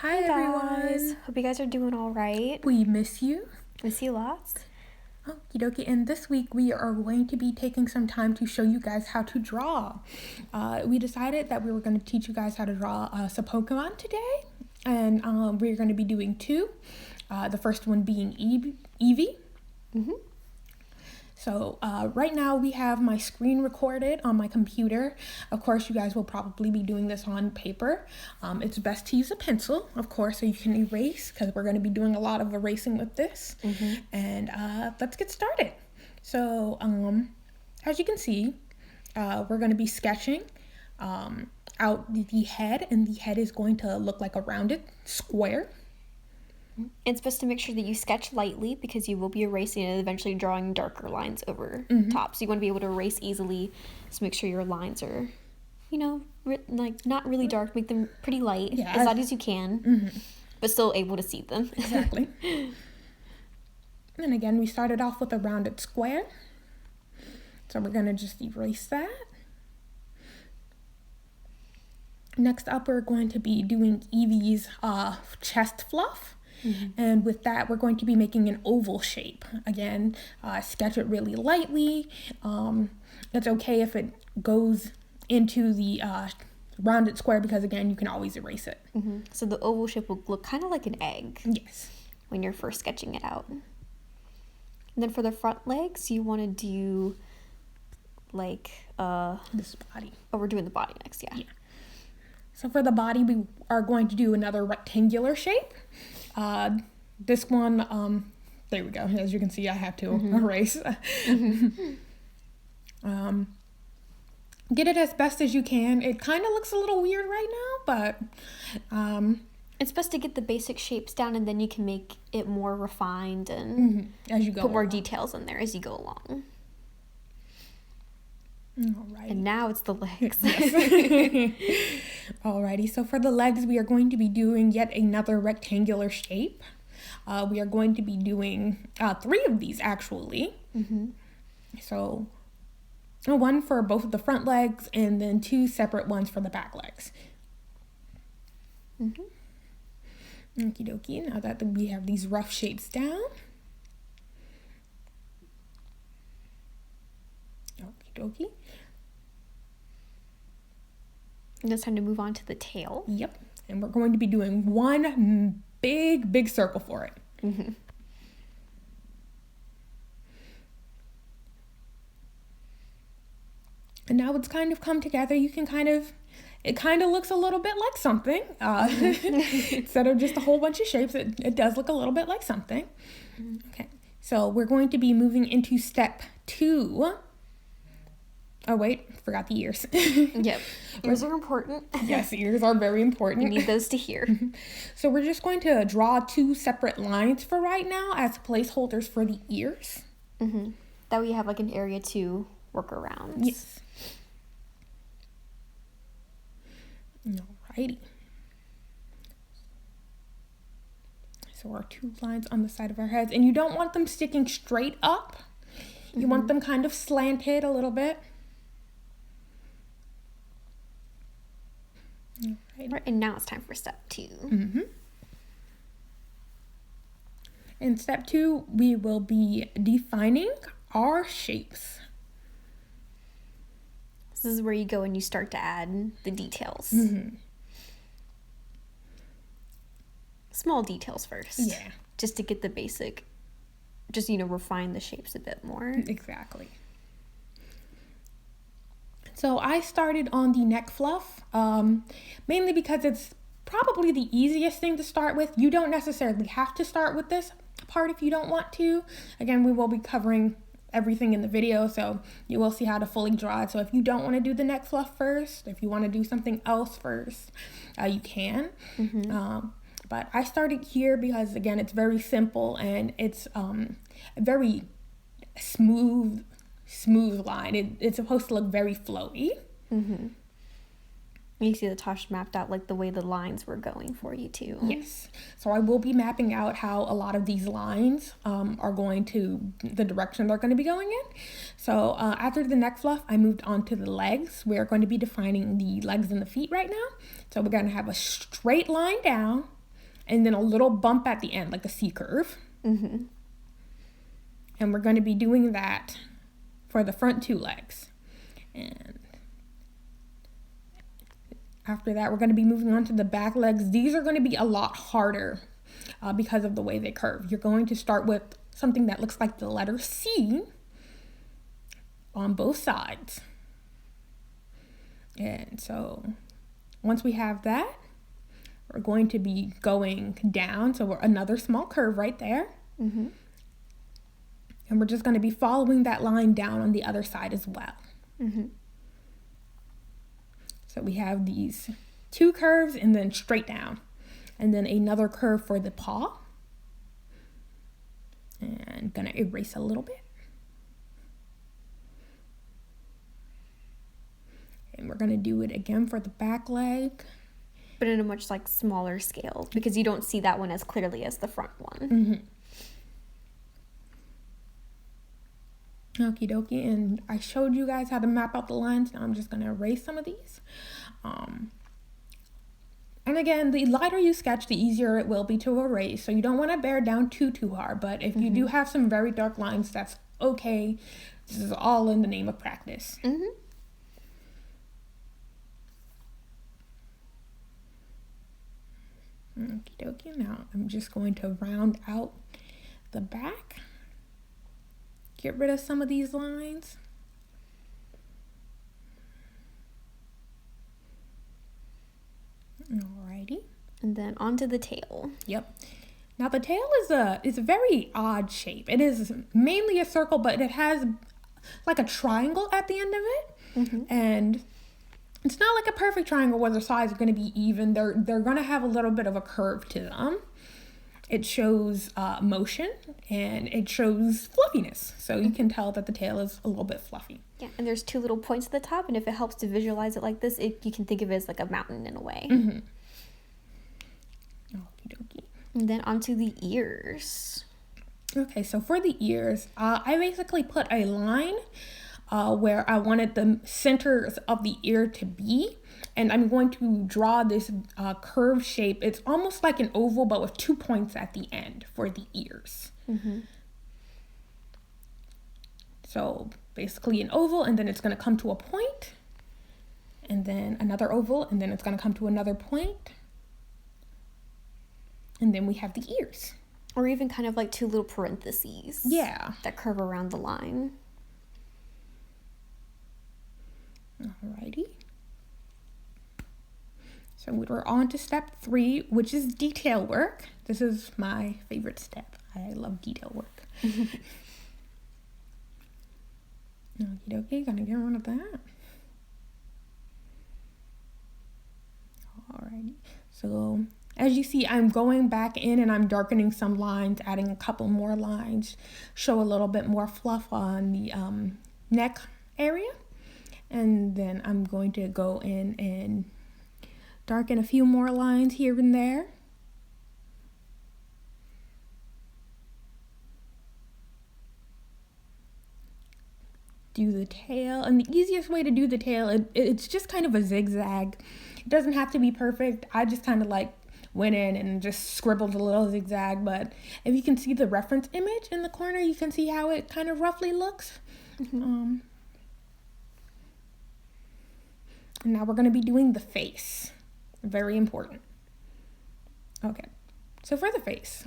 Hi everyone. Hope you guys are doing all right. We miss you. Miss you lots. Okie dokie. And this week we are going to be taking some time to show you guys how to draw. We decided that we were going to teach you guys how to draw some Pokémon today. And we're going to be doing two. The first one being Eevee. Mm-hmm. So right now we have my screen recorded on my computer. Of course, you guys will probably be doing this on paper. It's best to use a pencil, of course, so you can erase, because we're going to be doing a lot of erasing with this. Mm-hmm. And let's get started. So as you can see, we're going to be sketching out the head, and the head is going to look like a rounded square. It's best to make sure that you sketch lightly because you will be erasing and eventually drawing darker lines over top. So you want to be able to erase easily. So make sure your lines are, like not really dark. Make them pretty light, as light as you can, but still able to see them. Exactly. And again, we started off with a rounded square. So we're going to just erase that. Next up, we're going to be doing Eevee's chest fluff. Mm-hmm. And with that, we're going to be making an oval shape. Again, sketch it really lightly. It's okay if it goes into the rounded square because, again, you can always erase it. Mm-hmm. So the oval shape will look kind of like an egg. Yes. When you're first sketching it out. And then for the front legs, you want to do like... this body. Oh, we're doing the body next, yeah. So for the body, we are going to do another rectangular shape. This one, there we go. As you can see, I have to erase. Get it as best as you can. It kind of looks a little weird right now, but... it's best to get the basic shapes down, and then you can make it more refined and as you go put more details in there as you go along. Alrighty. And now it's the legs. Alrighty, so for the legs, we are going to be doing yet another rectangular shape. We are going to be doing 3 of these, actually. So, one for both of the front legs, and then 2 separate ones for the back legs. Okie dokie, now that we have these rough shapes down. Okie dokie. And it's time to move on to the tail. Yep. And we're going to be doing one big circle for it. And now it's kind of come together. You can it kind of looks a little bit like something. Instead of just a whole bunch of shapes, it does look a little bit like something. Okay. So we're going to be moving into step 2. Oh, wait, forgot the ears. Yep. Ears are important. Yes, ears are very important. You need those to hear. So we're just going to draw 2 separate lines for right now as placeholders for the ears. That way you have like an area to work around. Yes. Alrighty. So our 2 lines on the side of our heads. And you don't want them sticking straight up. You want them kind of slanted a little bit. Right, and now it's time for step 2. In step 2, we will be defining our shapes. This is where you go and you start to add the details. Small details first. Yeah. Just to get the basic, refine the shapes a bit more. Exactly. So I started on the neck fluff, mainly because it's probably the easiest thing to start with. You don't necessarily have to start with this part if you don't want to. Again, we will be covering everything in the video, so you will see how to fully draw it. So if you don't want to do the neck fluff first, if you want to do something else first, you can. But I started here because, again, it's very simple and it's a very smooth line. It's supposed to look very flowy. You see the Tosh mapped out like the way the lines were going for you too. Yes. So I will be mapping out how a lot of these lines are going to, the direction they're going to be going in. So after the neck fluff, I moved on to the legs. We are going to be defining the legs and the feet right now. So we're going to have a straight line down and then a little bump at the end, like a C curve. Mm-hmm. And we're going to be doing that for the front 2 legs. And after that, we're going to be moving on to the back legs. These are going to be a lot harder because of the way they curve. You're going to start with something that looks like the letter C on both sides. And so once we have that, we're going to be going down. So we're another small curve right there. Mm-hmm. And we're just going to be following that line down on the other side as well. Mm-hmm. So we have these 2 curves and then straight down. And then another curve for the paw. And going to erase a little bit. And we're going to do it again for the back leg. But in a much like smaller scale because you don't see that one as clearly as the front one. Mm-hmm. Okie dokie, and I showed you guys how to map out the lines. Now I'm just going to erase some of these. And again, the lighter you sketch, the easier it will be to erase. So you don't want to bear down too hard. But if you do have some very dark lines, that's okay. This is all in the name of practice. Mm-hmm. Okie dokie. Now I'm just going to round out the back. Get rid of some of these lines. Alrighty. And then onto the tail. Yep. Now the tail is a very odd shape. It is mainly a circle, but it has like a triangle at the end of it. Mm-hmm. And it's not like a perfect triangle where the sides are going to be even. They're going to have a little bit of a curve to them. It shows motion and it shows fluffiness. So you can tell that the tail is a little bit fluffy. Yeah, and there's 2 little points at the top, and if it helps to visualize it like this, you can think of it as like a mountain in a way. Mm-hmm. Okie dokie. And then onto the ears. Okay, so for the ears, I basically put a line where I wanted the centers of the ear to be. And I'm going to draw this curved shape. It's almost like an oval, but with 2 points at the end for the ears. Mm-hmm. So basically an oval, and then it's going to come to a point, and then another oval, and then it's going to come to another point. And then we have the ears. Or even kind of like 2 little parentheses. Yeah. That curve around the line. Alrighty. So we're on to step 3, which is detail work. This is my favorite step. I love detail work. Okie dokie, gonna get rid of that. Alrighty. So as you see, I'm going back in and I'm darkening some lines, adding a couple more lines, show a little bit more fluff on the neck area. And then I'm going to go in and darken a few more lines here and there. Do the tail, and the easiest way to do the tail, it's just kind of a zigzag. It doesn't have to be perfect. I just kind of like went in and just scribbled a little zigzag, but if you can see the reference image in the corner, you can see how it kind of roughly looks. Mm-hmm. And now we're going to be doing the face. Very important. Okay, so for the face,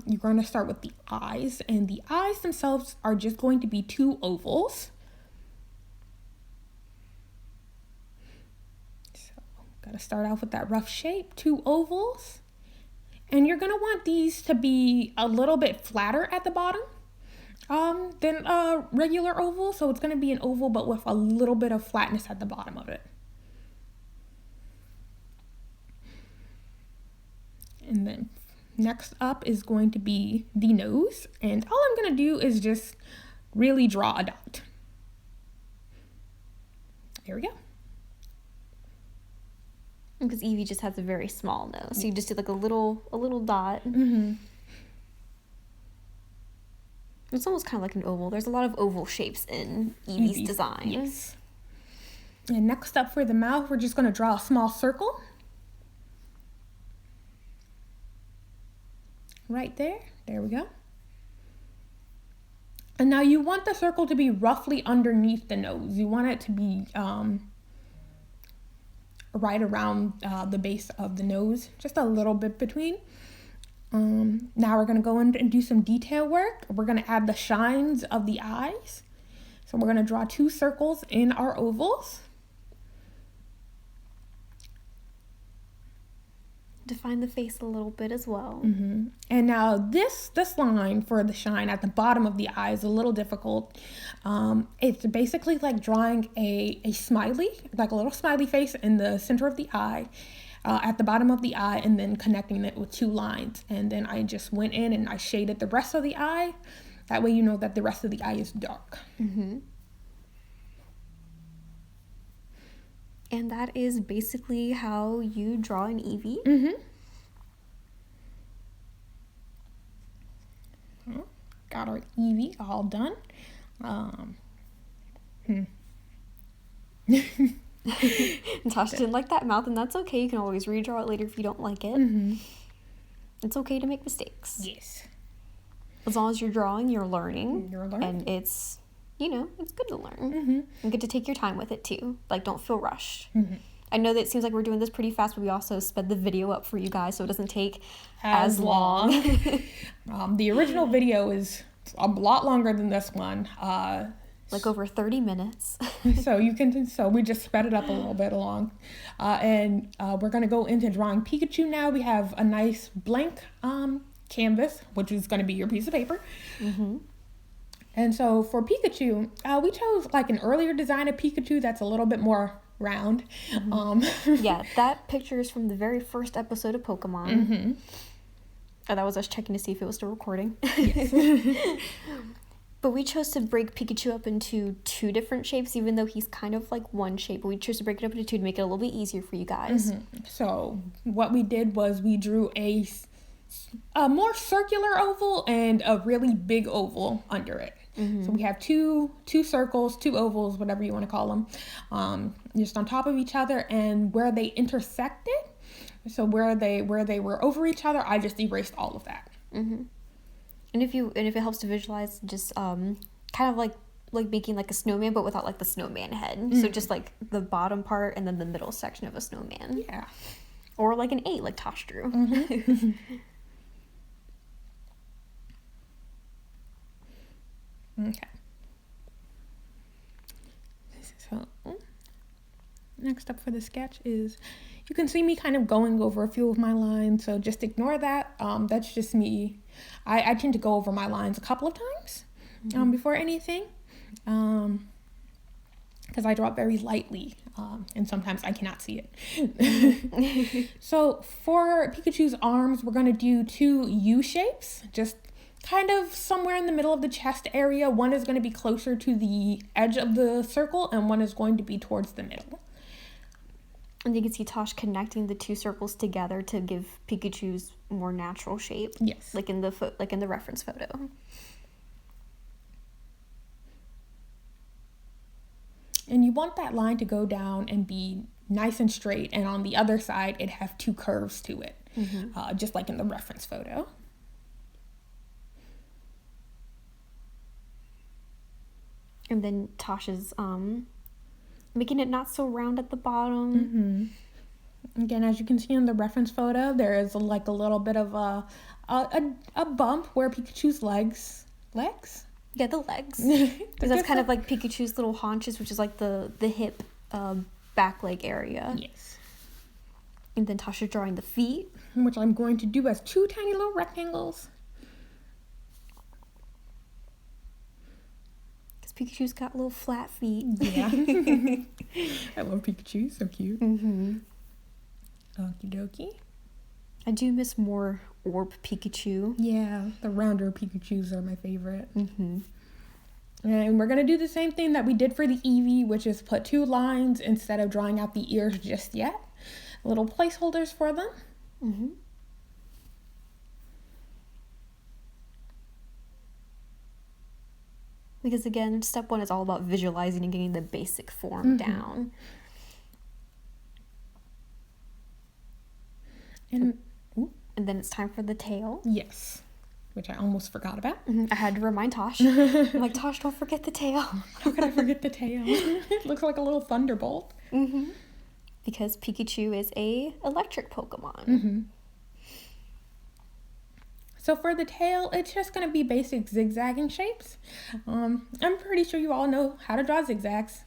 you're going to start with the eyes, and the eyes themselves are just going to be 2 ovals. So, got to start off with that rough shape, 2 ovals. And you're going to want these to be a little bit flatter at the bottom than a regular oval. So it's going to be an oval, but with a little bit of flatness at the bottom of it. And then next up is going to be the nose. And all I'm going to do is just really draw a dot. There we go. Because Evie just has a very small nose. So you just do like a little dot. Mm-hmm. It's almost kind of like an oval. There's a lot of oval shapes in Evie's design. Yes. And next up for the mouth, we're just going to draw a small circle. right there. There we go. And now you want the circle to be roughly underneath the nose. You want it to be right around the base of the nose, just a little bit between. Now we're going to go in and do some detail work. We're going to add the shines of the eyes. So we're going to draw 2 circles in our ovals. Define the face a little bit as well. And now this line for the shine at the bottom of the eye is a little difficult. It's basically like drawing a smiley, like a little smiley face in the center of the eye, at the bottom of the eye, and then connecting it with 2 lines. And then I just went in and I shaded the rest of the eye. That way you know that the rest of the eye is dark. And that is basically how you draw an Eevee. Got our Eevee all done. Tosh didn't like that mouth, and that's okay. You can always redraw it later if you don't like it. It's okay to make mistakes. Yes. As long as you're drawing, you're learning. You're learning. And it's, it's good to learn. And good to take your time with it too. Like, don't feel rushed. I know that it seems like we're doing this pretty fast, but we also sped the video up for you guys so it doesn't take as long. The original video is a lot longer than this one. Like over 30 minutes. So we just sped it up a little bit along. And we're going to go into drawing Pikachu now. We have a nice blank canvas, which is going to be your piece of paper. And so for Pikachu, we chose like an earlier design of Pikachu that's a little bit more round. Yeah, that picture is from the very first episode of Pokémon. Oh, that was us checking to see if it was still recording. Yes. But we chose to break Pikachu up into 2 different shapes, even though he's kind of like one shape. But we chose to break it up into 2 to make it a little bit easier for you guys. So what we did was we drew a more circular oval and a really big oval under it. So we have two circles, 2 ovals, whatever you want to call them, just on top of each other, and where they intersected, so where they were over each other, I just erased all of that. And if it helps to visualize, just kind of like making like a snowman, but without like the snowman head. So just like the bottom part and then the middle section of a snowman. Yeah. Or like an 8, like Tosh drew. Okay. So next up for the sketch is, you can see me kind of going over a few of my lines, so just ignore that. That's just me. I tend to go over my lines a couple of times before anything, because I draw it very lightly, and sometimes I cannot see it. So for Pikachu's arms, we're going to do 2 U shapes, just kind of somewhere in the middle of the chest area. One is going to be closer to the edge of the circle, and one is going to be towards the middle. And you can see Tosh connecting the 2 circles together to give Pikachu's more natural shape. Yes. Like in the reference photo. And you want that line to go down and be nice and straight, and on the other side it have 2 curves to it, just like in the reference photo. And then Tosh is making it not so round at the bottom. Again, as you can see in the reference photo, there is like a little bit of a bump where Pikachu's legs. Yeah, the legs. Because that's kind of like Pikachu's little haunches, which is like the hip back leg area. Yes. And then Tosh is drawing the feet, which I'm going to do as 2 tiny little rectangles. Pikachu's got little flat feet. Yeah. I love Pikachu. So cute. Okie dokie. I do miss more orb Pikachu. Yeah, the rounder Pikachus are my favorite. And we're going to do the same thing that we did for the Eevee, which is put 2 lines instead of drawing out the ears just yet. Little placeholders for them. Because again, step 1 is all about visualizing and getting the basic form down. And then then it's time for the tail. Yes, which I almost forgot about. I had to remind Tosh. I'm like, Tosh, don't forget the tail. How could I forget the tail? It looks like a little thunderbolt. Because Pikachu is a electric Pokemon. So for the tail, it's just going to be basic zigzagging shapes. I'm pretty sure you all know how to draw zigzags.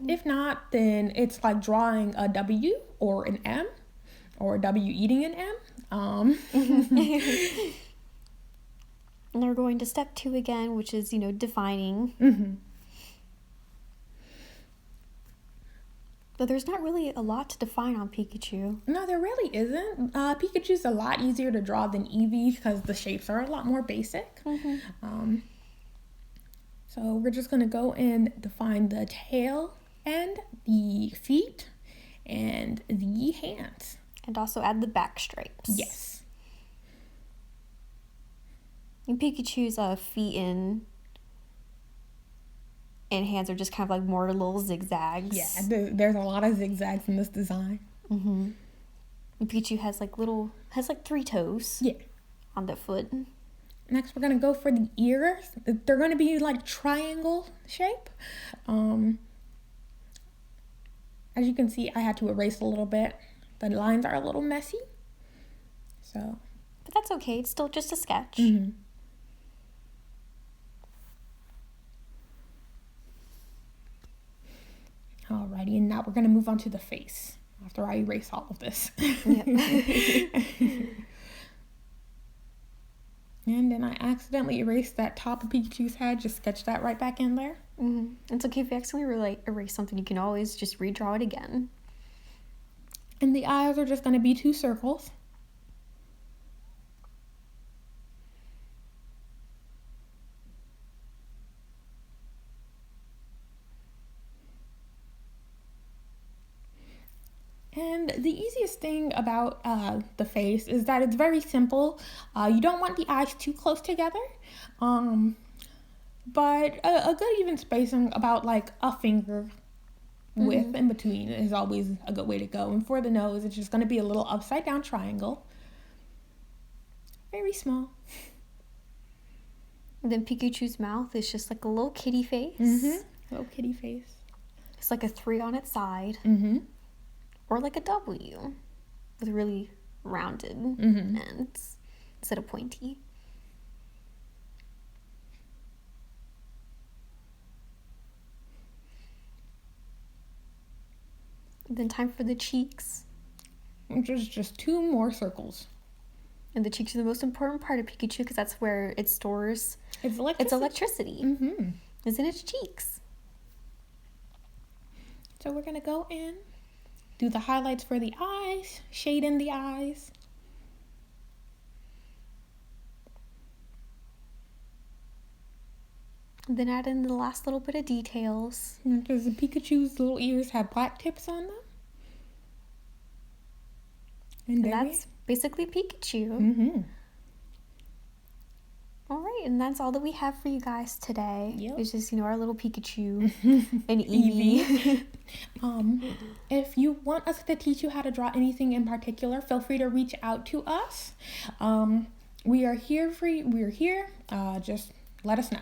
If not, then it's like drawing a W or an M, or a W eating an M. And we're going to step 2 again, which is, defining. But there's not really a lot to define on Pikachu. No, there really isn't. Pikachu's a lot easier to draw than Eevee because the shapes are a lot more basic. So we're just going to go and define the tail and the feet and the hands. And also add the back stripes. Yes. And Pikachu's feet and hands are just kind of like more little zigzags. Yeah, there's a lot of zigzags in this design. And Pikachu has like 3 toes. Yeah. On the foot. Next, we're gonna go for the ears. They're gonna be like triangle shape. As you can see, I had to erase a little bit. The lines are a little messy. So. But that's okay. It's still just a sketch. Alrighty, and now we're going to move on to the face after I erase all of this. And then I accidentally erased that top of Pikachu's head, just sketch that right back in there. It's okay if you accidentally erase something, you can always just redraw it again. And the eyes are just going to be 2 circles. And the easiest thing about the face is that it's very simple. You don't want the eyes too close together, but a good even spacing about like a finger width in between is always a good way to go. And for the nose, it's just going to be a little upside down triangle. Very small. And then Pikachu's mouth is just like a little kitty face. Little kitty face. It's like a 3 on its side. Or like a W with really rounded ends instead of pointy. And then time for the cheeks. Which is just 2 more circles. And the cheeks are the most important part of Pikachu because that's where it stores its electricity. Is in its cheeks. So we're going to go in. Do the highlights for the eyes, shade in the eyes. And then add in the last little bit of details. Because the Pikachu's little ears have black tips on them. And that's basically Pikachu. All right, and that's all that we have for you guys today. It's just, our little Pikachu and Eevee. If you want us to teach you how to draw anything in particular, feel free to reach out to us. We are here for you. We're here. Just let us know.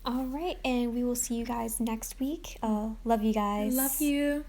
All right, and we will see you guys next week. Love you guys. Love you.